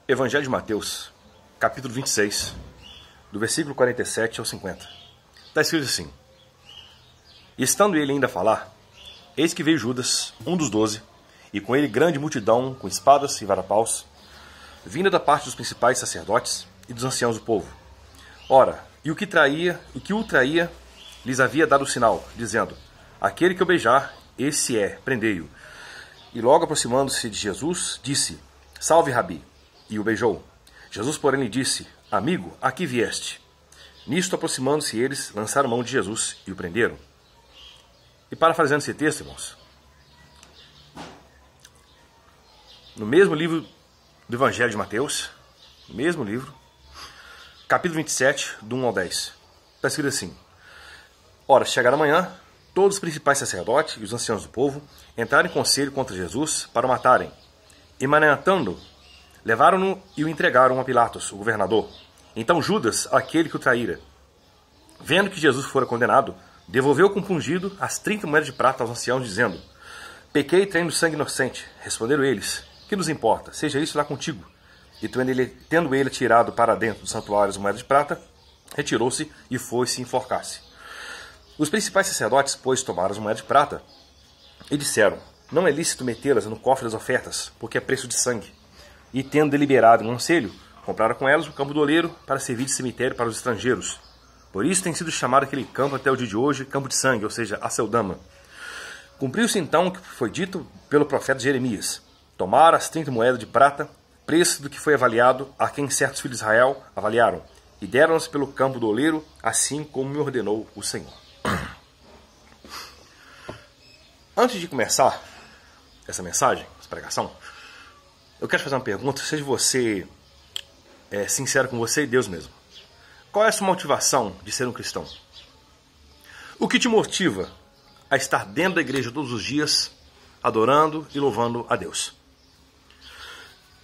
Evangelho de Mateus, capítulo 26, do versículo 47 ao 50. Está escrito assim: E estando ele ainda a falar, eis que veio Judas, um dos 12, e com ele grande multidão, com espadas e varapaus, vinda da parte dos principais sacerdotes e dos anciãos do povo. Ora, e o que o traía, lhes havia dado o sinal, dizendo: Aquele que eu beijar, esse é, prendei-o. E logo aproximando-se de Jesus, disse: Salve, Rabi! E o beijou. Jesus, porém, lhe disse: Amigo, a que vieste? Nisto, aproximando-se eles, lançaram mão de Jesus e o prenderam. E parafraseando esse texto, irmãos, no mesmo livro do Evangelho de Mateus, no mesmo livro, capítulo 27, do 1 ao 10, está escrito assim: Ora, chegaram amanhã, todos os principais sacerdotes e os anciãos do povo entraram em conselho contra Jesus para o matarem. E manetando, levaram-no e o entregaram a Pilatos, o governador. Então Judas, aquele que o traíra, vendo que Jesus fora condenado, devolveu compungido as 30 moedas de prata aos anciãos, dizendo: Pequei traindo sangue inocente. Responderam eles: Que nos importa? Seja isso lá contigo. E tendo ele tirado para dentro do santuário as moedas de prata, retirou-se e foi-se enforcar-se. Os principais sacerdotes, pois, tomaram as moedas de prata e disseram: Não é lícito metê-las no cofre das ofertas, porque é preço de sangue. E tendo deliberado em um conselho, compraram com elas o campo do oleiro para servir de cemitério para os estrangeiros. Por isso tem sido chamado aquele campo até o dia de hoje campo de sangue, ou seja, Aceldama. Cumpriu-se então o que foi dito pelo profeta Jeremias: Tomaram as 30 moedas de prata, preço do que foi avaliado, a quem certos filhos de Israel avaliaram, e deram-nas pelo campo do oleiro, assim como me ordenou o Senhor. Antes de começar essa mensagem, essa pregação, eu quero fazer uma pergunta, seja você sincero com você e Deus mesmo. Qual é a sua motivação de ser um cristão? O que te motiva a estar dentro da igreja todos os dias, adorando e louvando a Deus?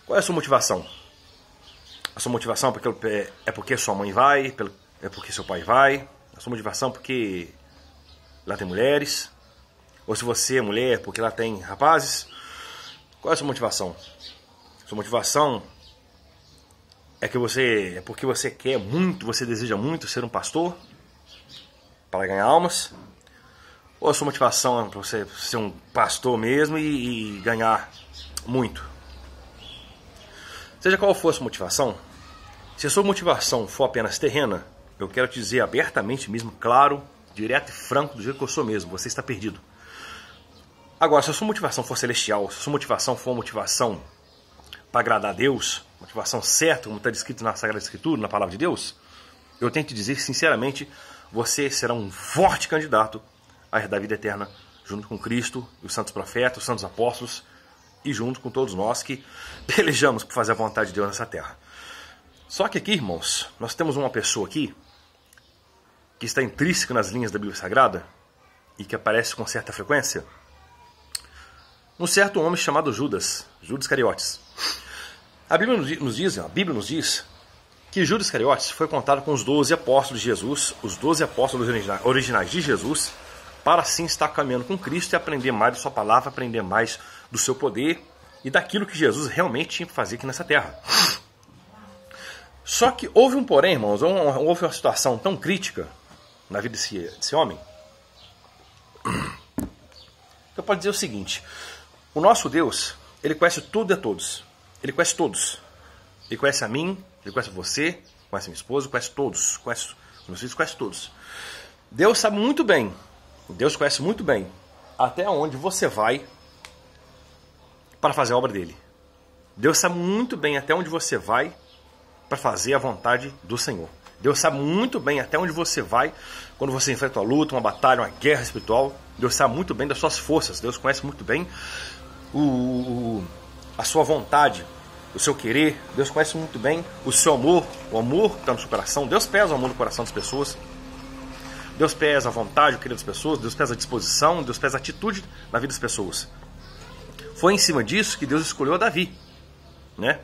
Qual é a sua motivação? A sua motivação é porque sua mãe vai, é porque seu pai vai? A sua motivação é porque lá tem mulheres? Ou se você é mulher, porque lá tem rapazes? Qual é a sua motivação? Sua motivação é porque você quer muito, você deseja muito ser um pastor para ganhar almas? Ou a sua motivação é para você ser um pastor mesmo e ganhar muito? Seja qual for a sua motivação, se a sua motivação for apenas terrena, eu quero te dizer abertamente mesmo, claro, direto e franco, do jeito que eu sou mesmo, você está perdido. Agora, se a sua motivação for celestial, se a sua motivação for uma motivação para agradar a Deus, motivação certa, como está descrito na Sagrada Escritura, na Palavra de Deus, eu tenho que te dizer sinceramente, você será um forte candidato a herdar a vida eterna, junto com Cristo, os santos profetas, os santos apóstolos, e junto com todos nós que pelejamos por fazer a vontade de Deus nessa terra. Só que aqui, irmãos, nós temos uma pessoa aqui que está intrínseca nas linhas da Bíblia Sagrada e que aparece com certa frequência. Um certo homem chamado Judas Iscariotes. A Bíblia nos diz que Judas Iscariotes foi contado com os 12 apóstolos de Jesus, os 12 apóstolos originais de Jesus, para assim estar caminhando com Cristo e aprender mais da sua palavra, aprender mais do seu poder e daquilo que Jesus realmente tinha que fazer aqui nessa terra. Só que houve um porém, irmãos, houve uma situação tão crítica na vida desse homem, que eu posso dizer o seguinte: o nosso Deus, Ele conhece tudo e a todos. Ele conhece todos. Ele conhece a mim, Ele conhece você, conhece a minha esposa, conhece todos. Conhece os meus filhos, conhece todos. Deus sabe muito bem, Deus conhece muito bem até onde você vai para fazer a obra dele. Deus sabe muito bem até onde você vai para fazer a vontade do Senhor. Deus sabe muito bem até onde você vai quando você enfrenta uma luta, uma batalha, uma guerra espiritual. Deus sabe muito bem das suas forças. Deus conhece muito bem a sua vontade, o seu querer. Deus conhece muito bem o seu amor, o amor que está no seu coração. Deus pesa o amor no coração das pessoas. Deus pesa a vontade, o querer das pessoas. Deus pesa a disposição. Deus pesa a atitude na vida das pessoas. Foi em cima disso que Deus escolheu a Davi, né?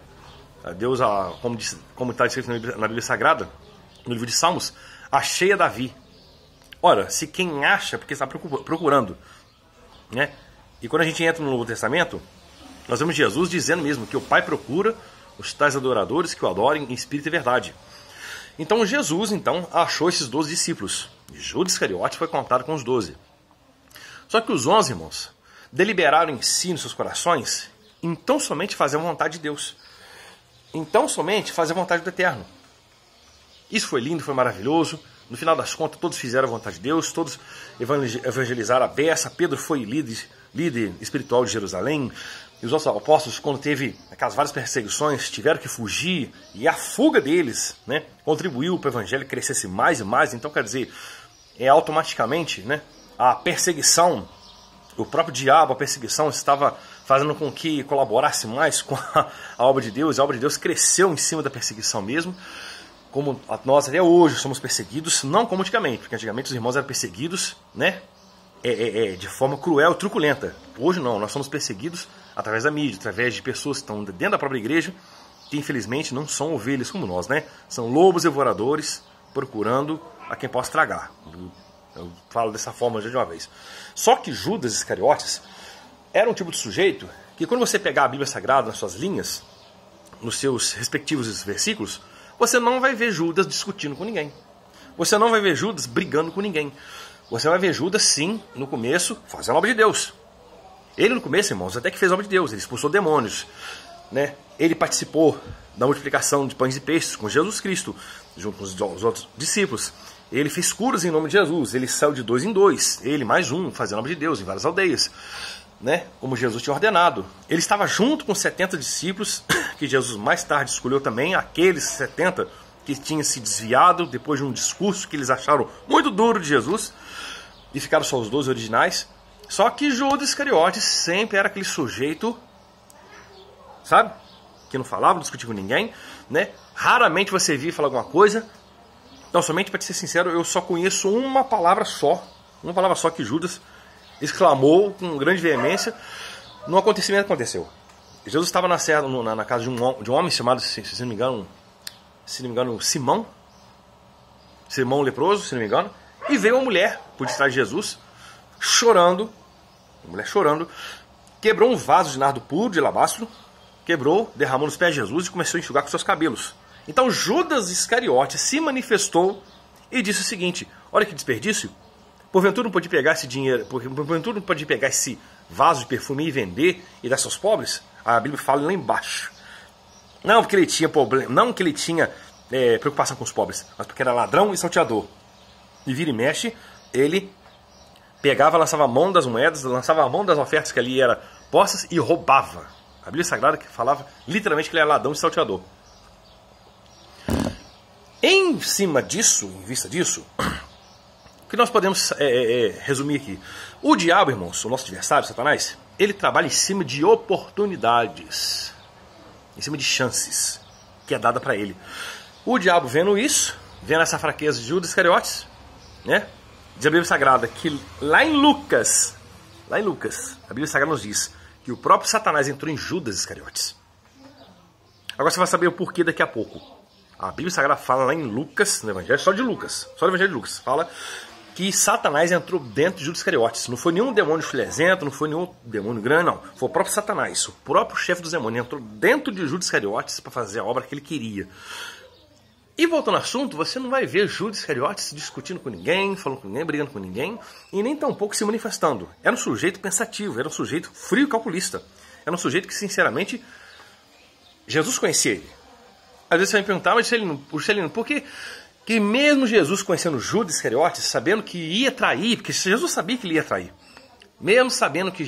Deus, como está escrito na Bíblia Sagrada, no livro de Salmos, achei a Davi. Ora, se quem acha, porque está procurando, né? E quando a gente entra no Novo Testamento, nós vemos Jesus dizendo mesmo que o Pai procura os tais adoradores que o adorem em espírito e verdade. Então Jesus achou esses 12 discípulos. E Judas Iscariotes foi contado com os 12. Só que os 11, irmãos, deliberaram em si, nos seus corações, então somente fazer a vontade de Deus. Então somente fazer a vontade do Eterno. Isso foi lindo, foi maravilhoso. No final das contas, todos fizeram a vontade de Deus, todos evangelizaram a beça. Pedro foi líder espiritual de Jerusalém. E os outros apóstolos, quando teve aquelas várias perseguições, tiveram que fugir. E a fuga deles, né, contribuiu para o evangelho crescesse mais e mais. Então, quer dizer, automaticamente, né, a perseguição, o próprio diabo, a perseguição estava fazendo com que colaborasse mais com a obra de Deus. A obra de Deus cresceu em cima da perseguição mesmo. Como nós até hoje somos perseguidos, não como antigamente, porque antigamente os irmãos eram perseguidos, né, de forma cruel, truculenta. Hoje não, nós somos perseguidos através da mídia, através de pessoas que estão dentro da própria igreja, que infelizmente não são ovelhas como nós, né? São lobos devoradores procurando a quem possa tragar. Eu falo dessa forma já de uma vez. Só que Judas Iscariotes era um tipo de sujeito que, quando você pegar a Bíblia Sagrada nas suas linhas, nos seus respectivos versículos, você não vai ver Judas discutindo com ninguém. Você não vai ver Judas brigando com ninguém. Você vai ver Judas, sim, no começo, fazendo a obra de Deus. Ele, no começo, irmãos, até que fez a obra de Deus. Ele expulsou demônios, né? Ele participou da multiplicação de pães e peixes com Jesus Cristo, junto com os outros discípulos. Ele fez curas em nome de Jesus. Ele saiu de 2 em 2. Ele mais um, fazendo a obra de Deus em várias aldeias, né, como Jesus tinha ordenado. Ele estava junto com 70 discípulos, que Jesus mais tarde escolheu também, aqueles 70 que tinham se desviado depois de um discurso que eles acharam muito duro de Jesus, e ficaram só os 12 originais. Só que Judas Iscariotes sempre era aquele sujeito, sabe, que não falava, não discutia com ninguém, né? Raramente você via falar alguma coisa. Então, somente para te ser sincero, eu só conheço uma palavra só que Judas exclamou com grande veemência num acontecimento que aconteceu. Jesus estava na casa de um homem chamado, se não me engano, Simão leproso, se não me engano, e veio uma mulher por detrás de Jesus, chorando, quebrou um vaso de nardo puro de alabastro, derramou nos pés de Jesus e começou a enxugar com seus cabelos. Então Judas Iscariotes se manifestou e disse o seguinte: olha que desperdício. Porventura não pode pegar esse dinheiro, porventura não pode pegar esse vaso de perfume e vender e dar aos pobres? A Bíblia fala lá embaixo. Não porque ele tinha problema, não que ele tinha preocupação com os pobres, mas porque era ladrão e salteador. E vira e mexe, ele pegava, lançava a mão das moedas, lançava a mão das ofertas que ali eram postas e roubava. A Bíblia Sagrada que falava literalmente que ele era ladrão e salteador. Em cima disso, em vista disso, o que nós podemos resumir aqui? O diabo, irmãos, o nosso adversário, Satanás, ele trabalha em cima de oportunidades, em cima de chances que é dada para ele. O diabo, vendo isso, vendo essa fraqueza de Judas Iscariotes, né? Diz a Bíblia Sagrada que lá em Lucas, a Bíblia Sagrada nos diz que o próprio Satanás entrou em Judas Iscariotes. Agora você vai saber o porquê daqui a pouco. A Bíblia Sagrada fala lá em Lucas, no Evangelho, só no Evangelho de Lucas, fala que Satanás entrou dentro de Judas Iscariotes. Não foi nenhum demônio filezento, não foi nenhum demônio grande, não. Foi o próprio Satanás, o próprio chefe dos demônios, entrou dentro de Judas Iscariotes para fazer a obra que ele queria. E voltando ao assunto, você não vai ver Judas Iscariotes discutindo com ninguém, falando com ninguém, brigando com ninguém, e nem tampouco se manifestando. Era um sujeito pensativo, era um sujeito frio e calculista. Era um sujeito que, sinceramente, Jesus conhecia ele. Às vezes você vai me perguntar, mas Juscelino, por que mesmo Jesus conhecendo Judas Iscariotes, sabendo que ia trair, porque Jesus sabia que ele ia trair, mesmo sabendo que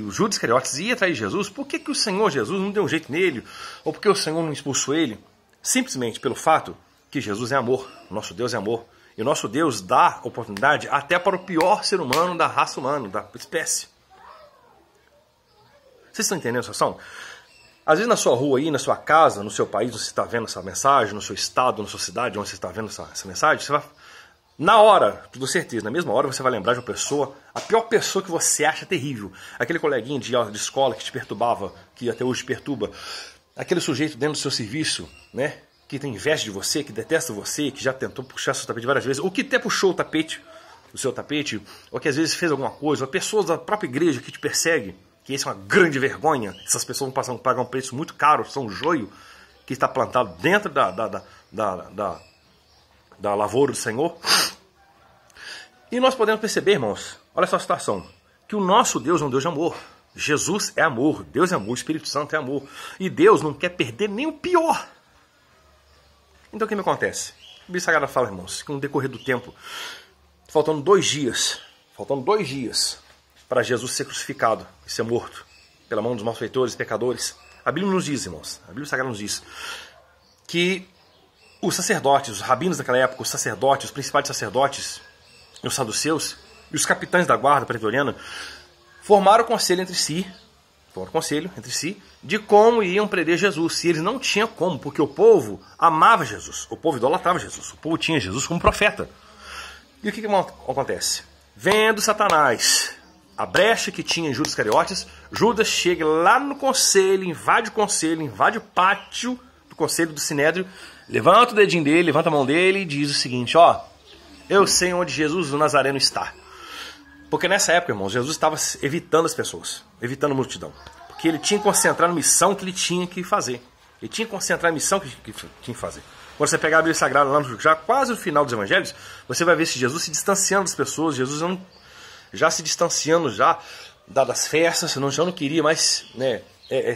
o Judas Iscariotes ia trair Jesus, por que o Senhor Jesus não deu um jeito nele? Ou por que o Senhor não expulsou ele? Simplesmente pelo fato que Jesus é amor, o nosso Deus é amor. E o nosso Deus dá oportunidade até para o pior ser humano da raça humana, da espécie. Vocês estão entendendo a situação? Às vezes na sua rua aí, na sua casa, no seu país, onde você está vendo essa mensagem, no seu estado, na sua cidade, onde você está vendo essa mensagem, você vai, na hora, com certeza, na mesma hora você vai lembrar de uma pessoa, a pior pessoa que você acha terrível. Aquele coleguinha de escola que te perturbava, que até hoje te perturba. Aquele sujeito dentro do seu serviço, né, que tem inveja de você, que detesta você, que já tentou puxar seu tapete várias vezes, ou que até puxou o seu tapete, ou que às vezes fez alguma coisa, ou pessoas da própria igreja que te perseguem, que isso é uma grande vergonha. Essas pessoas vão pagar um preço muito caro, são joio, que está plantado dentro da lavoura do Senhor. E nós podemos perceber, irmãos, olha só a situação, que o nosso Deus é um Deus de amor. Jesus é amor, Deus é amor, o Espírito Santo é amor. E Deus não quer perder nem o pior. Então o que me acontece? A Bíblia Sagrada fala, irmãos, que no decorrer do tempo, faltando 2 dias para Jesus ser crucificado e ser morto pela mão dos malfeitores e pecadores, a Bíblia nos diz, irmãos, a Bíblia Sagrada nos diz que os sacerdotes, os rabinos daquela época, os sacerdotes, os principais sacerdotes, os saduceus e os capitães da guarda pretoriana formaram conselho entre si de como iam prender Jesus. E eles não tinham como, porque o povo amava Jesus, o povo idolatrava Jesus, o povo tinha Jesus como profeta. E o que acontece? Vendo Satanás a brecha que tinha em Judas Iscariotes, Judas chega lá no conselho, invade o pátio do conselho do Sinédrio, levanta o dedinho dele, levanta a mão dele e diz o seguinte, ó, eu sei onde Jesus o Nazareno está. Porque nessa época, irmãos, Jesus estava evitando as pessoas, evitando a multidão. Porque ele tinha que concentrar na missão que ele tinha que fazer. Ele tinha que concentrar na missão que tinha que fazer. Quando você pegar a Bíblia Sagrada lá já quase no final dos Evangelhos, você vai ver se Jesus se distanciando das pessoas, Jesus já se distanciando já das festas, já não queria mais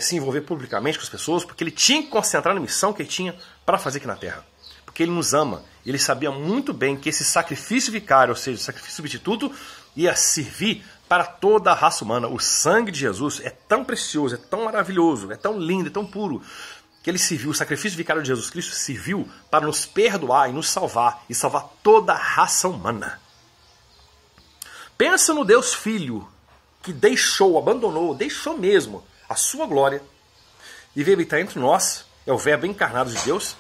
se envolver publicamente com as pessoas, porque ele tinha que concentrar na missão que ele tinha para fazer aqui na Terra. Porque ele nos ama. Ele sabia muito bem que esse sacrifício vicário, ou seja, o sacrifício substituto, ia servir para toda a raça humana. O sangue de Jesus é tão precioso, é tão maravilhoso, é tão lindo, é tão puro, que ele serviu, o sacrifício vicário de Jesus Cristo serviu para nos perdoar e nos salvar, e salvar toda a raça humana. Pensa no Deus Filho, que abandonou mesmo a sua glória, e veio habitar entre nós, é o verbo encarnado de Deus,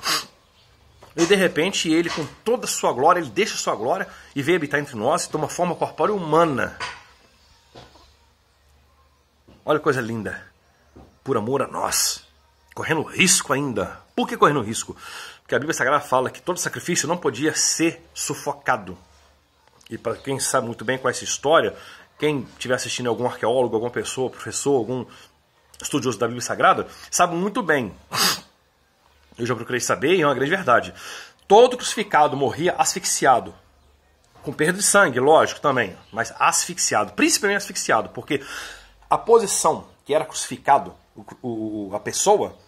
e de repente ele, com toda a sua glória, ele deixa a sua glória e vem habitar entre nós e toma forma corpórea humana. Olha que coisa linda. Por amor a nós. Correndo risco ainda. Por que correndo risco? Porque a Bíblia Sagrada fala que todo sacrifício não podia ser sufocado. E para quem sabe muito bem qual é essa história, quem estiver assistindo algum arqueólogo, alguma pessoa, professor, algum estudioso da Bíblia Sagrada, sabe muito bem. Eu já procurei saber e é uma grande verdade. Todo crucificado morria asfixiado. Com perda de sangue, lógico, também. Mas asfixiado. Principalmente asfixiado. Porque a posição que era crucificado, a pessoa,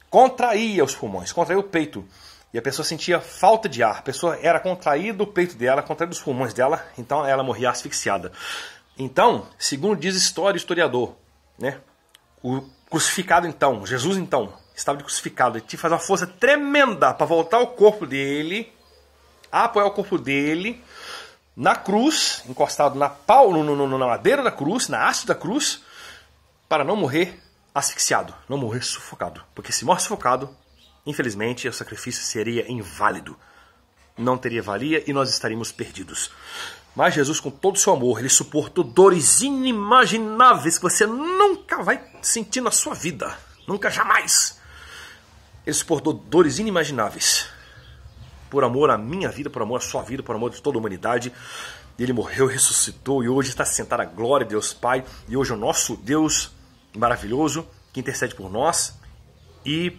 contraía os pulmões, contraía o peito. E a pessoa sentia falta de ar. A pessoa era contraída o peito dela, contraída os pulmões dela. Então ela morria asfixiada. Então, segundo diz historiador, né? O crucificado então, Jesus então, estava crucificado, ele tinha que fazer uma força tremenda para voltar ao corpo dele, apoiar o corpo dele na cruz, encostado na madeira da cruz, na haste da cruz, para não morrer asfixiado, não morrer sufocado. Porque se morre sufocado, infelizmente, o sacrifício seria inválido. Não teria valia e nós estaríamos perdidos. Mas Jesus, com todo o seu amor, ele suportou dores inimagináveis que você nunca vai sentir na sua vida. Nunca, jamais. Ele suportou dores inimagináveis. Por amor à minha vida, por amor à sua vida, por amor de toda a humanidade. Ele morreu, ressuscitou e hoje está sentado à glória de Deus Pai. E hoje é o nosso Deus maravilhoso que intercede por nós e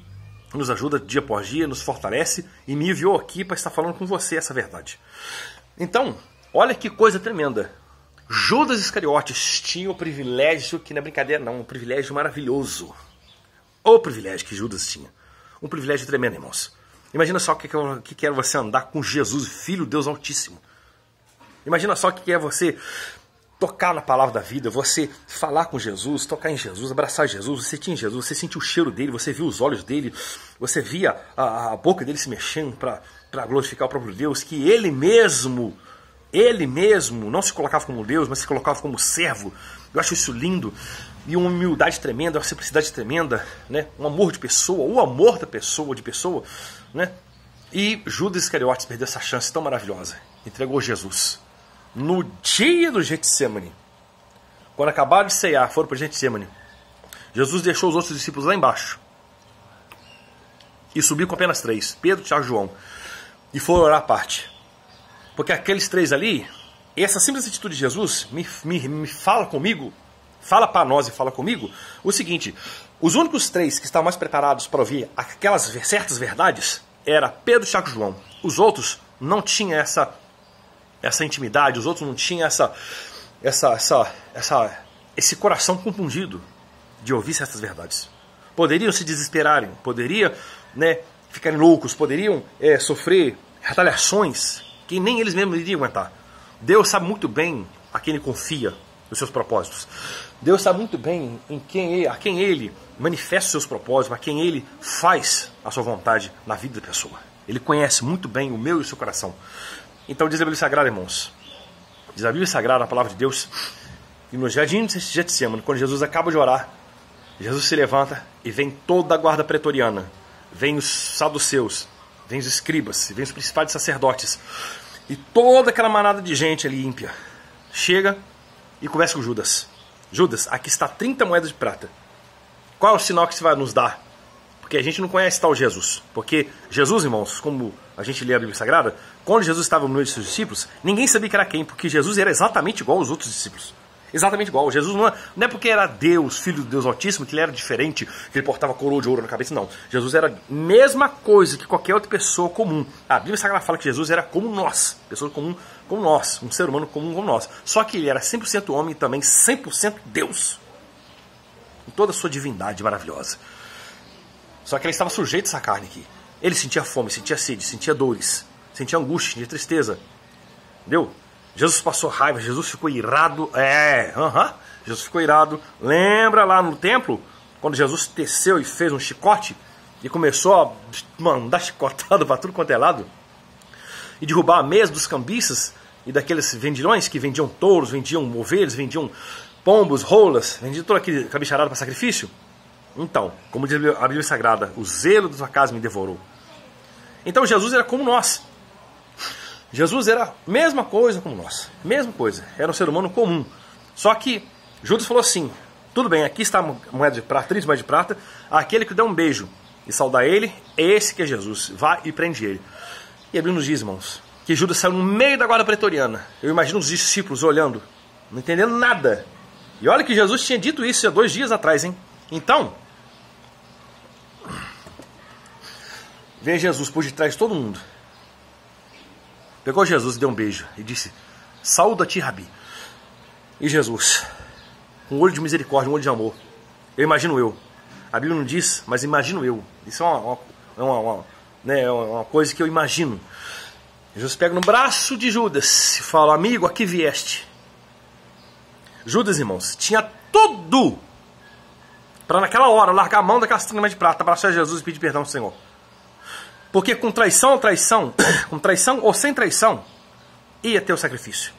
nos ajuda dia após dia, nos fortalece e me enviou aqui para estar falando com você essa verdade. Então, olha que coisa tremenda. Judas Iscariotes tinha o privilégio, que não é brincadeira não, um privilégio maravilhoso. O privilégio que Judas tinha. Um privilégio tremendo, irmãos. Imagina só o que é você andar com Jesus, Filho de Deus Altíssimo. Imagina só o que é você tocar na palavra da vida, você falar com Jesus, tocar em Jesus, abraçar Jesus, você tinha Jesus, você sentiu o cheiro dele, você viu os olhos dele, você via a boca dele se mexendo para glorificar o próprio Deus, que ele mesmo não se colocava como Deus, mas se colocava como servo. Eu acho isso lindo. E uma humildade tremenda, uma simplicidade tremenda, né? Um amor de pessoa, o amor da pessoa, né? E Judas Iscariotes perdeu essa chance tão maravilhosa. Entregou Jesus. No dia do Getsemane, quando acabaram de ceiar, foram para o Getsemane, Jesus deixou os outros discípulos lá embaixo e subiu com apenas 3, Pedro, Tiago e João, e foram orar à parte. Porque aqueles 3 ali, essa simples atitude de Jesus me fala comigo fala para nós e fala comigo o seguinte: os únicos 3 que estavam mais preparados para ouvir aquelas certas verdades era Pedro, Tiago e João. Os outros não tinham essa intimidade, os outros não tinham esse coração compungido de ouvir certas verdades. Poderiam se desesperarem, poderiam, né, ficarem loucos, poderiam sofrer retaliações que nem eles mesmos iriam aguentar. Deus sabe muito bem a quem Ele confia os seus propósitos. Deus sabe muito bem a quem Ele manifesta os seus propósitos, a quem Ele faz a sua vontade na vida da pessoa. Ele conhece muito bem o meu e o seu coração. Então diz a Bíblia Sagrada, irmãos, diz a Bíblia Sagrada, a palavra de Deus, que no jardim de Getsêmani, quando Jesus acaba de orar, Jesus se levanta e vem toda a guarda pretoriana, vem os saduceus, vem os escribas, vem os principais sacerdotes, e toda aquela manada de gente ali ímpia chega e conversa com Judas. Judas, aqui está 30 moedas de prata. Qual é o sinal que você vai nos dar? Porque a gente não conhece tal Jesus. Porque Jesus, irmãos, como a gente lê a Bíblia Sagrada, quando Jesus estava no meio de seus discípulos, ninguém sabia que era quem, porque Jesus era exatamente igual aos outros discípulos. Exatamente igual. Jesus não é porque era Deus, filho de Deus Altíssimo, que ele era diferente, que ele portava coroa de ouro na cabeça, não. Jesus era a mesma coisa que qualquer outra pessoa comum. A Bíblia Sagrada fala que Jesus era como nós, pessoa comum como nós, um ser humano comum como nós. Só que ele era 100% homem e também 100% Deus. Com toda a sua divindade maravilhosa. Só que ele estava sujeito a essa carne aqui. Ele sentia fome, sentia sede, sentia dores, sentia angústia, sentia tristeza. Entendeu? Jesus passou raiva, Jesus ficou irado. Jesus ficou irado. Lembra lá no templo, quando Jesus teceu e fez um chicote e começou a mandar chicotada para tudo quanto é lado e derrubar a mesa dos cambistas e daqueles vendilhões que vendiam touros, vendiam ovelhas, vendiam pombos, rolas, vendiam toda aquela bicharada para sacrifício? Então, como diz a Bíblia Sagrada, o zelo da sua casa me devorou. Então Jesus era como nós. Jesus era a mesma coisa como nós. Mesma coisa. Era um ser humano comum. Só que Judas falou assim: tudo bem, aqui está a moeda de prata, 30 moedas de prata. Aquele que dá um beijo e saudar ele, esse que é Jesus. Vá e prende ele. E a Bíblia nos diz, irmãos, que Judas saiu no meio da guarda pretoriana. Eu imagino os discípulos olhando, não entendendo nada. E olha que Jesus tinha dito isso há 2 dias atrás, hein? Então, veio Jesus por detrás de todo mundo. Pegou Jesus e deu um beijo e disse: saúda-te, Rabi. E Jesus, com um olho de misericórdia, um olho de amor. Eu imagino eu. A Bíblia não diz, mas imagino eu. Isso é uma coisa que eu imagino. Jesus pega no braço de Judas e fala: amigo, aqui vieste. Judas, irmãos, tinha tudo para naquela hora largar a mão daquelas 30 moedas de prata, abraçar Jesus e pedir perdão ao Senhor. Porque com traição ou traição, com traição ou sem traição, ia ter o sacrifício.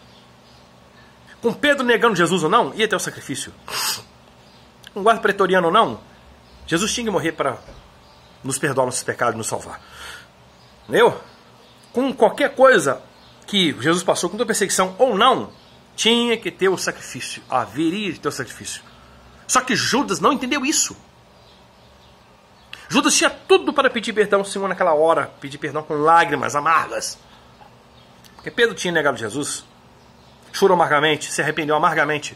Com Pedro negando Jesus ou não, ia ter o sacrifício. Com guarda pretoriano ou não, Jesus tinha que morrer para nos perdoar nossos pecados e nos salvar. Entendeu? Com qualquer coisa que Jesus passou, com toda perseguição ou não, tinha que ter o sacrifício. Haveria de ter o sacrifício. Só que Judas não entendeu isso. Judas tinha tudo para pedir perdão ao Senhor naquela hora, pedir perdão com lágrimas amargas. Porque Pedro tinha negado Jesus, chorou amargamente, se arrependeu amargamente.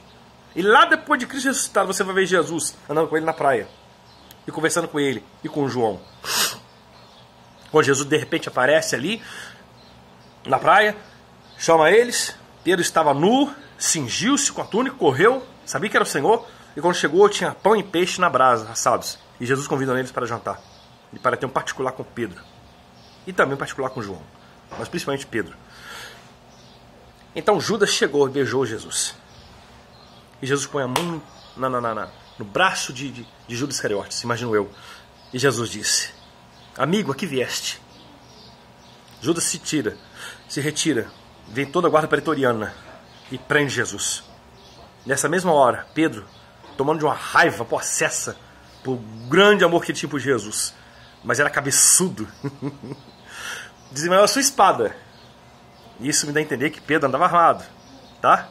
E lá depois de Cristo ressuscitado, você vai ver Jesus andando com ele na praia, e conversando com ele, e com João. Quando Jesus de repente aparece ali, na praia, chama eles, Pedro estava nu, cingiu-se com a túnica, correu, sabia que era o Senhor, e quando chegou tinha pão e peixe na brasa, assados. E Jesus convida eles para jantar. E para ter um particular com Pedro. E também um particular com João. Mas principalmente Pedro. Então Judas chegou e beijou Jesus. E Jesus põe a mão no braço de Judas Iscariotes, imagino eu. E Jesus disse: amigo, aqui vieste. Judas se retira. Vem toda a guarda pretoriana e prende Jesus. Nessa mesma hora, Pedro, tomando de uma raiva possessa por grande amor que ele tinha por Jesus, mas era cabeçudo, desenvolveu a sua espada. Isso me dá a entender que Pedro andava armado, tá?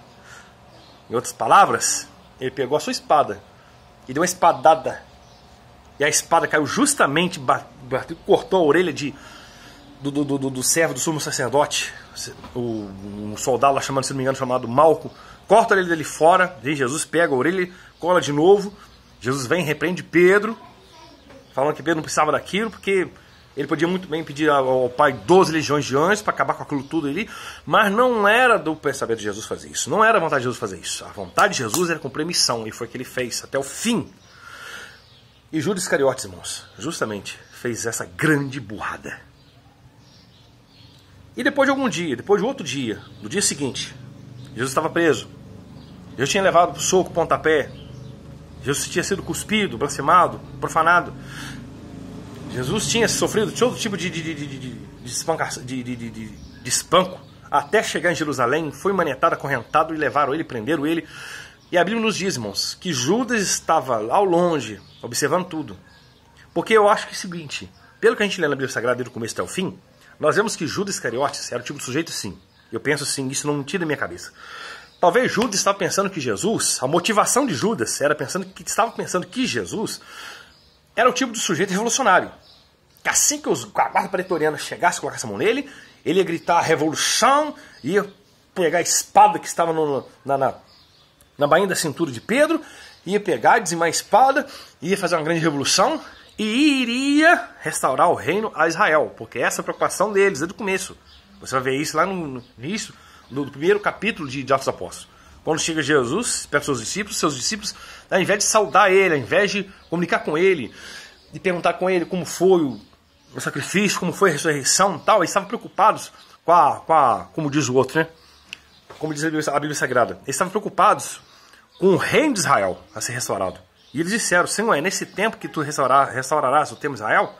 Em outras palavras, ele pegou a sua espada e deu uma espadada, e a espada caiu justamente, cortou a orelha do servo do sumo sacerdote, um soldado lá chamado, se não me engano, chamado Malco, corta a orelha dele fora, vem Jesus, pega a orelha, cola de novo, Jesus vem, repreende Pedro, falando que Pedro não precisava daquilo, porque ele podia muito bem pedir ao Pai 12 legiões de anjos para acabar com aquilo tudo ali, mas não era do pensamento de Jesus fazer isso, não era a vontade de Jesus fazer isso. A vontade de Jesus era cumprir a missão, e foi o que ele fez até o fim. E Judas Iscariotes, irmãos, justamente fez essa grande burrada. E depois de algum dia, depois de outro dia, no dia seguinte, Jesus estava preso. Jesus tinha levado soco, pontapé. Jesus tinha sido cuspido, blasfemado, profanado. Jesus tinha sofrido todo tipo de espanco, até chegar em Jerusalém, foi manietado, acorrentado, e levaram ele, prenderam ele. E a Bíblia nos diz, irmãos, que Judas estava ao longe, observando tudo. Porque eu acho que é o seguinte, pelo que a gente lê na Bíblia Sagrada, desde o começo até o fim, nós vemos que Judas Iscariotes era o tipo de sujeito, sim. Eu penso assim, isso não me tira da minha cabeça. Talvez Judas estava pensando que Jesus, a motivação de Judas estava pensando que Jesus era o tipo de sujeito revolucionário. Que assim que a guarda pretoriana chegasse e colocasse a mão nele, ele ia gritar revolução, ia pegar a espada que estava na bainha da cintura de Pedro, ia pegar, dizimar a espada, ia fazer uma grande revolução e iria restaurar o reino a Israel, porque essa é a preocupação deles desde o começo. Você vai ver isso lá no início do primeiro capítulo de Atos dos Apóstolos. Quando chega Jesus, perto dos seus discípulos, ao invés de saudar ele, ao invés de comunicar com ele, de perguntar com ele como foi o sacrifício, como foi a ressurreição e tal, eles estavam preocupados como diz o outro, né? Como diz a Bíblia Sagrada, eles estavam preocupados com o reino de Israel a ser restaurado. E eles disseram, Senhor, é nesse tempo que tu restaurarás o tempo de Israel?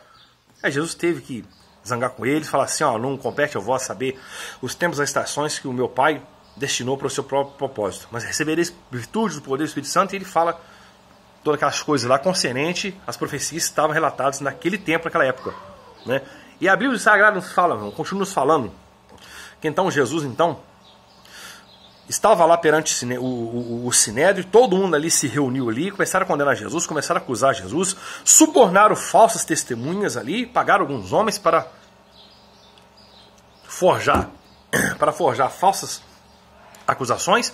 Aí Jesus teve que zangar com eles, falar assim, ó, não compete a vós saber os tempos e as estações que o meu Pai destinou para o seu próprio propósito, mas recebereis virtude do poder do Espírito Santo, e ele fala todas aquelas coisas lá concernente às profecias que estavam relatadas naquele tempo, naquela época, né? E a Bíblia Sagrada nos fala, continua nos falando, que então Jesus, estava lá perante o Sinédrio, todo mundo ali se reuniu ali, começaram a condenar Jesus, começaram a acusar Jesus, subornaram falsas testemunhas ali, pagaram alguns homens para forjar falsas acusações,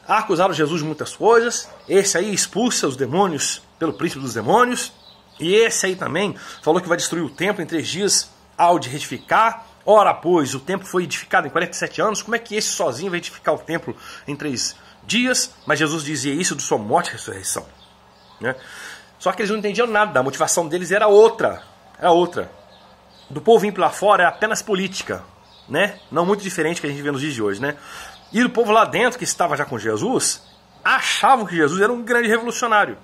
acusaram Jesus de muitas coisas. Esse aí expulsa os demônios pelo príncipe dos demônios, e esse aí também falou que vai destruir o templo em 3 dias ao de retificar. Ora, pois, o templo foi edificado em 47 anos, como é que esse sozinho vai edificar o templo em 3 dias? Mas Jesus dizia isso de sua morte e ressurreição, né? Só que eles não entendiam nada, a motivação deles era outra. Do povo vir para lá fora é apenas política, né? Não muito diferente do que a gente vê nos dias de hoje, né? E o povo lá dentro, que estava já com Jesus, achavam que Jesus era um grande revolucionário.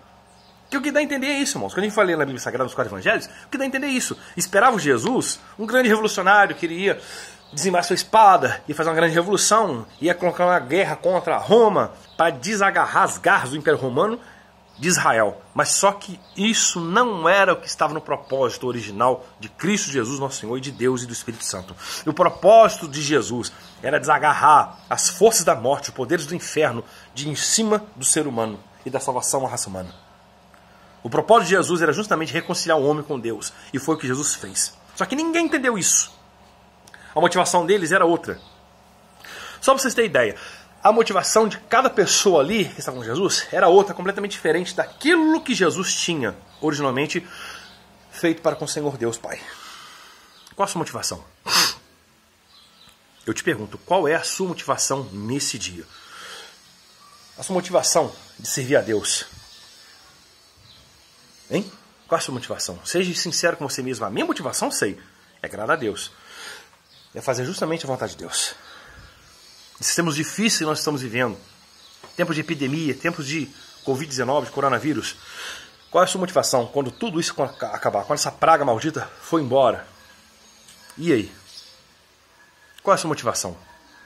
Que o que dá a entender é isso, irmãos. Quando a gente fala na Bíblia Sagrada, nos 4 Evangelhos, o que dá a entender é isso. Esperavam Jesus, um grande revolucionário, que iria dizimar sua espada, ia fazer uma grande revolução, ia colocar uma guerra contra Roma, para desagarrar as garras do Império Romano de Israel. Mas só que isso não era o que estava no propósito original de Cristo Jesus, nosso Senhor, e de Deus e do Espírito Santo. E o propósito de Jesus era desagarrar as forças da morte, os poderes do inferno, de em cima do ser humano e da salvação à raça humana. O propósito de Jesus era justamente reconciliar o homem com Deus. E foi o que Jesus fez. Só que ninguém entendeu isso. A motivação deles era outra. Só para vocês terem ideia, a motivação de cada pessoa ali que estava com Jesus era outra, completamente diferente daquilo que Jesus tinha originalmente feito para com o Senhor Deus Pai. Qual a sua motivação? Eu te pergunto, qual é a sua motivação nesse dia? A sua motivação de servir a Deus? Hein? Qual é a sua motivação? Seja sincero com você mesmo. A minha motivação, sei, é agradar a Deus. É fazer justamente a vontade de Deus. Esses tempos difíceis que nós estamos vivendo, tempos de epidemia, tempos de Covid-19, de coronavírus, qual é a sua motivação quando tudo isso acabar? Quando essa praga maldita for embora? E aí? Qual é a sua motivação?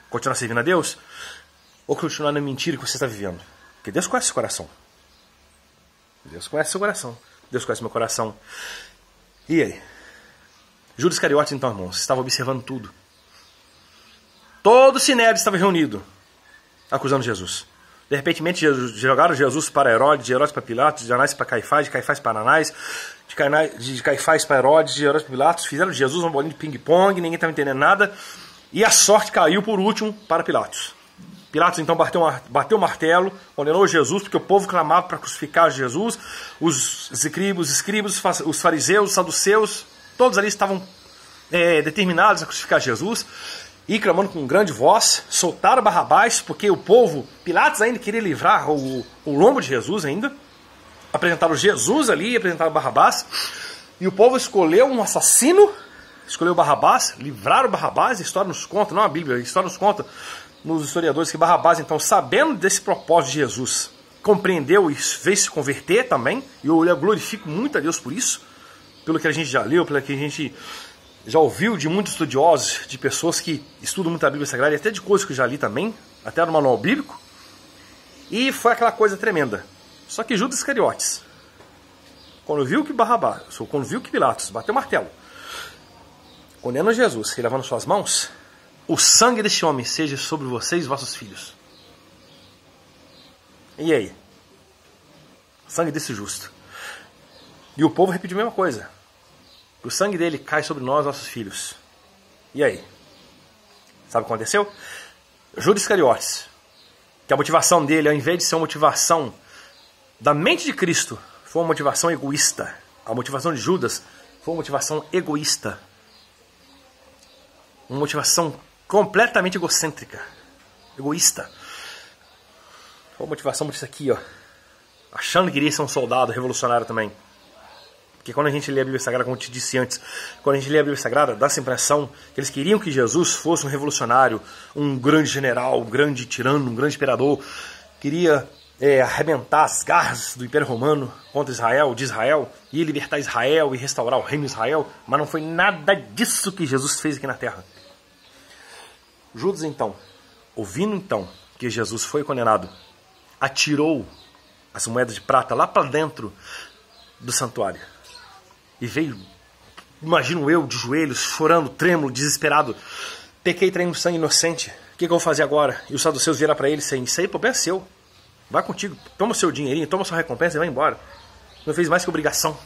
Continuar servindo a Deus? Ou continuar na mentira que você está vivendo? Porque Deus conhece seu coração. Deus conhece seu coração. Deus conhece meu coração. E aí? Judas Iscariotes, então, irmãos, estava observando tudo. Todo o Sinédrio estava reunido, acusando Jesus. De repente, jogaram Jesus para Herodes, de Herodes para Pilatos, de Anás para Caifás, de Caifás para Anás, de Caifás para Herodes, de Herodes para Pilatos. Fizeram de Jesus uma bolinha de ping-pong, ninguém estava entendendo nada. E a sorte caiu, por último, para Pilatos. Pilatos então bateu o martelo, condenou Jesus, porque o povo clamava para crucificar Jesus. Os escribas, os fariseus, os saduceus, todos ali estavam determinados a crucificar Jesus. E clamando com grande voz, soltaram Barrabás, porque o povo, Pilatos ainda queria livrar o lombo de Jesus ainda. Apresentaram Jesus ali, apresentaram Barrabás. E o povo escolheu um assassino, escolheu Barrabás, livraram Barrabás. A história nos conta, não a Bíblia, a história nos conta, nos historiadores, que Barrabás, então, sabendo desse propósito de Jesus, compreendeu e fez se converter também. E eu glorifico muito a Deus por isso, pelo que a gente já leu, pelo que a gente já ouviu de muitos estudiosos, de pessoas que estudam muito a Bíblia Sagrada, e até de coisas que eu já li também, até no manual bíblico. E foi aquela coisa tremenda. Só que Judas Iscariotes, quando viu que Pilatos bateu o martelo, condenando Jesus e lavando suas mãos, o sangue deste homem seja sobre vocês e vossos filhos. E aí? O sangue desse justo. E o povo repetiu a mesma coisa. O sangue dele cai sobre nós, nossos filhos. E aí? Sabe o que aconteceu? Judas Iscariotes, que a motivação dele, ao invés de ser uma motivação da mente de Cristo, foi uma motivação egoísta. A motivação de Judas foi uma motivação egoísta. Uma motivação completamente egocêntrica. Egoísta. Foi uma motivação disso aqui, ó. Achando que iria ser um soldado revolucionário também. Porque quando a gente lê a Bíblia Sagrada, como eu te disse antes, quando a gente lê a Bíblia Sagrada, dá essa impressão que eles queriam que Jesus fosse um revolucionário, um grande general, um grande tirano, um grande imperador. Queria arrebentar as garras do Império Romano contra Israel, de Israel, e libertar Israel e restaurar o reino de Israel. Mas não foi nada disso que Jesus fez aqui na terra. Judas, então, ouvindo então que Jesus foi condenado, atirou as moedas de prata lá para dentro do santuário. E veio, imagino eu, de joelhos, chorando, trêmulo, desesperado. Pequei, traindo sangue inocente. O que eu vou fazer agora? E os saduceus vieram para ele e disseram: isso aí, problema é seu. Vai contigo, toma o seu dinheirinho, toma a sua recompensa e vai embora. Não fez mais que obrigação.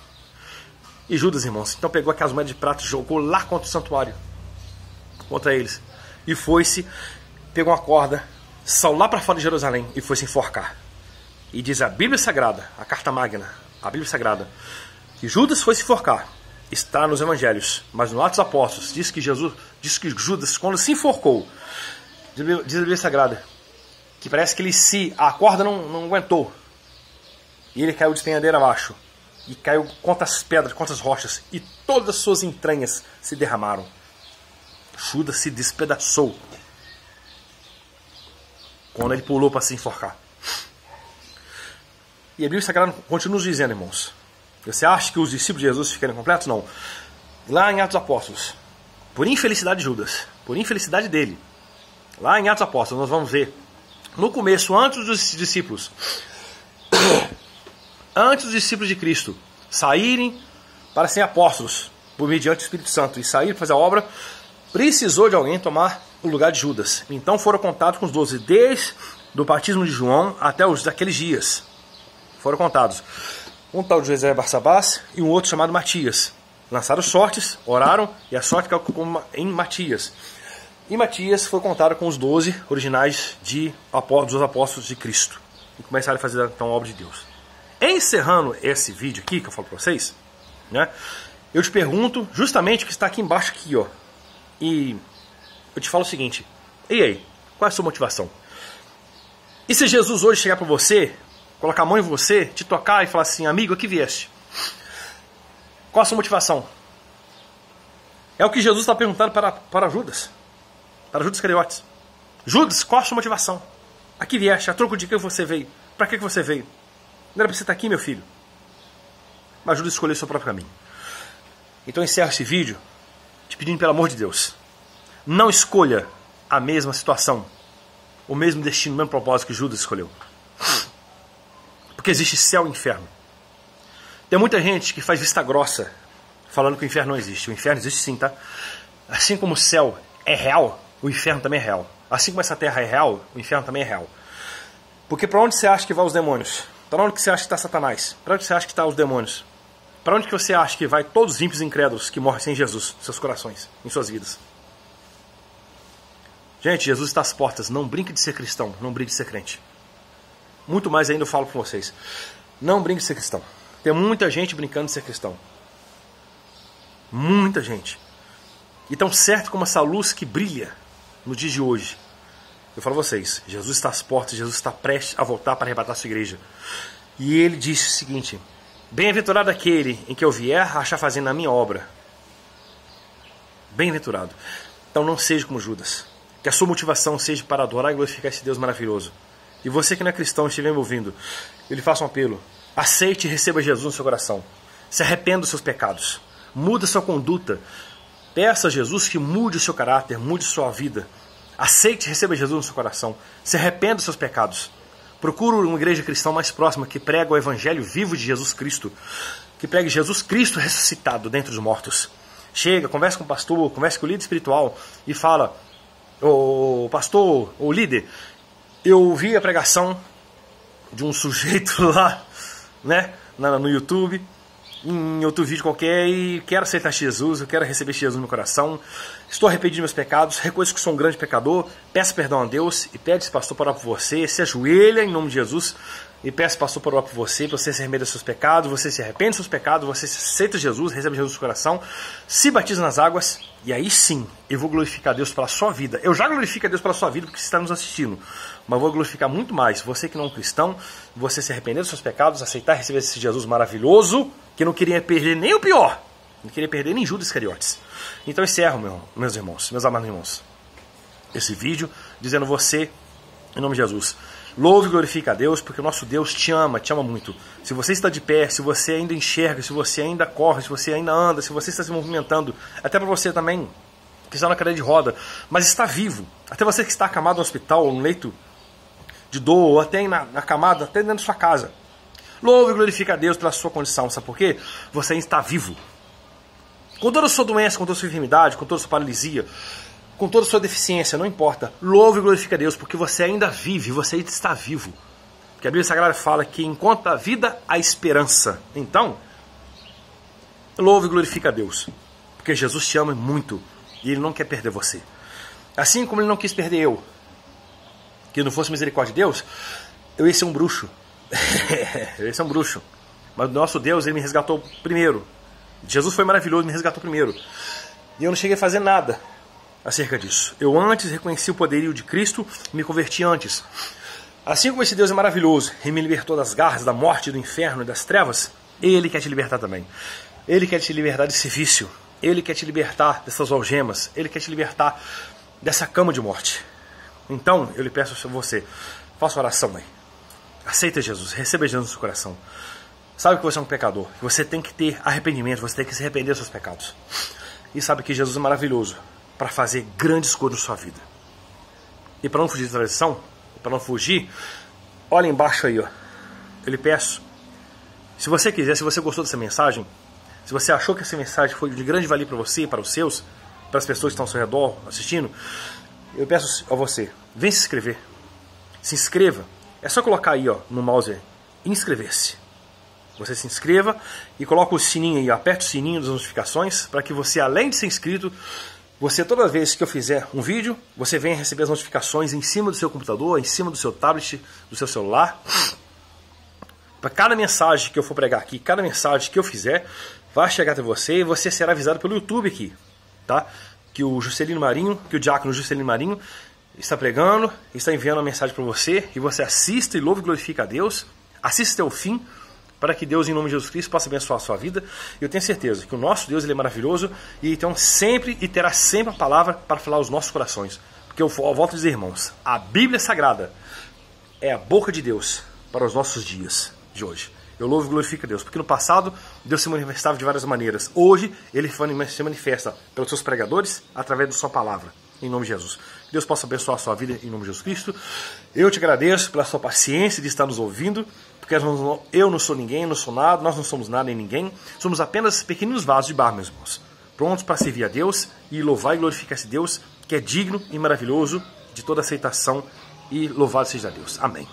E Judas, irmãos, então pegou aquelas moedas de prata e jogou lá contra o santuário. Contra eles. E foi-se, pegou uma corda, saiu lá para fora de Jerusalém e foi se enforcar. E diz a Bíblia Sagrada, a Carta Magna, a Bíblia Sagrada, que Judas foi se enforcar. Está nos Evangelhos, mas no Atos dos Apóstolos diz que Judas, quando se enforcou, diz a Bíblia Sagrada, que parece que a corda não aguentou. E ele caiu de despenhadeira abaixo. E caiu contra as pedras, contra as rochas. E todas as suas entranhas se derramaram. Judas se despedaçou quando ele pulou para se enforcar. E a Bíblia Sagrada continua nos dizendo, irmãos. Você acha que os discípulos de Jesus ficaram completos? Não. Lá em Atos dos Apóstolos, por infelicidade de Judas, por infelicidade dele, lá em Atos dos Apóstolos, nós vamos ver, no começo, antes dos discípulos de Cristo saírem para serem apóstolos, por mediante o Espírito Santo, e saírem para fazer a obra, precisou de alguém tomar o lugar de Judas. Então foram contados com os 12, desde do batismo de João até daqueles dias. Foram contados. Um tal de José Barsabás e um outro chamado Matias. Lançaram sortes, oraram, e a sorte caiu em Matias. E Matias foi contado com os 12 originais dos apóstolos de Cristo. E começaram a fazer então a obra de Deus. Encerrando esse vídeo aqui, que eu falo para vocês, né, eu te pergunto justamente o que está aqui embaixo, aqui, ó. E eu te falo o seguinte: e aí, qual é a sua motivação? E se Jesus hoje chegar para você, colocar a mão em você, te tocar e falar assim: amigo, aqui vieste. Qual a sua motivação? É o que Jesus está perguntando para Judas. Para Judas Iscariotes. Judas, qual a sua motivação? Aqui vieste, a troco de que você veio? Para que você veio? Não era para você estar aqui, meu filho? Mas Judas escolheu o seu próprio caminho. Então eu encerro esse vídeo te pedindo, pelo amor de Deus, não escolha a mesma situação, o mesmo destino, o mesmo propósito que Judas escolheu. Porque existe céu e inferno. Tem muita gente que faz vista grossa, falando que o inferno não existe. O inferno existe sim, tá? Assim como o céu é real, o inferno também é real. Assim como essa terra é real, o inferno também é real. Porque para onde você acha que vai os demônios? Para onde você acha que está Satanás? Para onde você acha que estão os demônios? Para onde que você acha que vai todos os ímpios e incrédulos que morrem sem Jesus, em seus corações, em suas vidas? Gente, Jesus está às portas. Não brinque de ser cristão, não brinque de ser crente. Muito mais ainda eu falo para vocês. Não brinque de ser cristão. Tem muita gente brincando de ser cristão. Muita gente. E tão certo como essa luz que brilha no dia de hoje. Eu falo a vocês, Jesus está às portas, Jesus está prestes a voltar para arrebatar a sua igreja. E ele disse o seguinte: bem-aventurado aquele em que eu vier achar fazendo a minha obra. Bem-aventurado. Então não seja como Judas. Que a sua motivação seja para adorar e glorificar esse Deus maravilhoso. E você que não é cristão e estiver me ouvindo, eu lhe faço um apelo. Aceite e receba Jesus no seu coração. Se arrependa dos seus pecados. Muda sua conduta. Peça a Jesus que mude o seu caráter, mude sua vida. Aceite e receba Jesus no seu coração. Se arrependa dos seus pecados. Procure uma igreja cristã mais próxima que prega o evangelho vivo de Jesus Cristo. Que pregue Jesus Cristo ressuscitado dentre os mortos. Chega, conversa com o pastor, conversa com o líder espiritual e fala: ô pastor, ô líder, eu vi a pregação de um sujeito lá, né, no YouTube, em outro vídeo qualquer, e quero aceitar Jesus, eu quero receber Jesus no meu coração, estou arrependido dos meus pecados, reconheço que sou um grande pecador, peço perdão a Deus e pede esse pastor para orar por você, se ajoelha em nome de Jesus e peço esse pastor para orar por você se arrepende dos seus pecados, você se arrepende dos seus pecados, você aceita Jesus, recebe Jesus no coração, se batiza nas águas, e aí sim, eu vou glorificar a Deus pela sua vida. Eu já glorifico a Deus pela sua vida porque você está nos assistindo, mas vou glorificar muito mais você que não é um cristão, você se arrepender dos seus pecados, aceitar e receber esse Jesus maravilhoso, que não queria perder nem o pior, não queria perder nem Judas Iscariotes. Então eu encerro, meus irmãos, meus amados irmãos, esse vídeo dizendo você, em nome de Jesus, louve e glorifique a Deus, porque o nosso Deus te ama muito. Se você está de pé, se você ainda enxerga, se você ainda corre, se você ainda anda, se você está se movimentando, até para você também, que está na cadeira de roda, mas está vivo, até você que está acamado no hospital, ou no leito de dor, ou até na camada, até dentro da sua casa, louve e glorifique a Deus pela sua condição. Sabe por quê? Você ainda está vivo. Com toda a sua doença, com toda a sua enfermidade, com toda a sua paralisia, com toda a sua deficiência, não importa. Louve e glorifique a Deus, porque você ainda vive, você ainda está vivo. Porque a Bíblia Sagrada fala que enquanto a vida, há esperança. Então, louve e glorifique a Deus, porque Jesus te ama muito e Ele não quer perder você. Assim como Ele não quis perder eu, que não fosse misericórdia de Deus, eu ia ser um bruxo. Eu ia ser um bruxo. Mas o nosso Deus, Ele me resgatou primeiro. Jesus foi maravilhoso, me resgatou primeiro. E eu não cheguei a fazer nada acerca disso. Eu antes reconheci o poderio de Cristo, me converti antes. Assim como esse Deus é maravilhoso e me libertou das garras, da morte, do inferno e das trevas, Ele quer te libertar também. Ele quer te libertar desse vício. Ele quer te libertar dessas algemas. Ele quer te libertar dessa cama de morte. Então, eu lhe peço a você, faça oração aí. Aceita Jesus, receba Jesus no seu coração. Sabe que você é um pecador, que você tem que ter arrependimento, você tem que se arrepender dos seus pecados. E sabe que Jesus é maravilhoso para fazer grandes coisas na sua vida. E para não fugir da tradição, para não fugir, olha embaixo aí, ó. Eu lhe peço, se você quiser, se você gostou dessa mensagem, se você achou que essa mensagem foi de grande valia para você, para os seus, para as pessoas que estão ao seu redor assistindo, eu peço a você, vem se inscrever. Se inscreva. É só colocar aí, ó, no mouse, inscrever-se. Você se inscreva e coloca o sininho aí, aperte o sininho das notificações, para que você, além de ser inscrito, você, toda vez que eu fizer um vídeo, você venha receber as notificações em cima do seu computador, em cima do seu tablet, do seu celular. Para cada mensagem que eu for pregar aqui, cada mensagem que eu fizer, vai chegar até você e você será avisado pelo YouTube aqui, tá? Que o Juscelino Marinho, que o diácono Juscelino Marinho está pregando, está enviando uma mensagem para você, e você assista e louve e glorifique a Deus, assista até o fim, para que Deus, em nome de Jesus Cristo, possa abençoar a sua vida. E eu tenho certeza que o nosso Deus, Ele é maravilhoso, e então sempre e terá sempre a palavra para falar aos nossos corações. Porque eu volto a dizer, irmãos, a Bíblia Sagrada é a boca de Deus para os nossos dias de hoje. Eu louvo e glorifico a Deus, porque no passado Deus se manifestava de várias maneiras. Hoje Ele se manifesta pelos seus pregadores, através da sua palavra, em nome de Jesus. Que Deus possa abençoar a sua vida, em nome de Jesus Cristo. Eu te agradeço pela sua paciência de estar nos ouvindo, porque eu não sou ninguém, não sou nada, nós não somos nada nem ninguém, somos apenas pequeninos vasos de barro, meus irmãos, prontos para servir a Deus e louvar e glorificar esse Deus que é digno e maravilhoso de toda aceitação, e louvado seja Deus. Amém.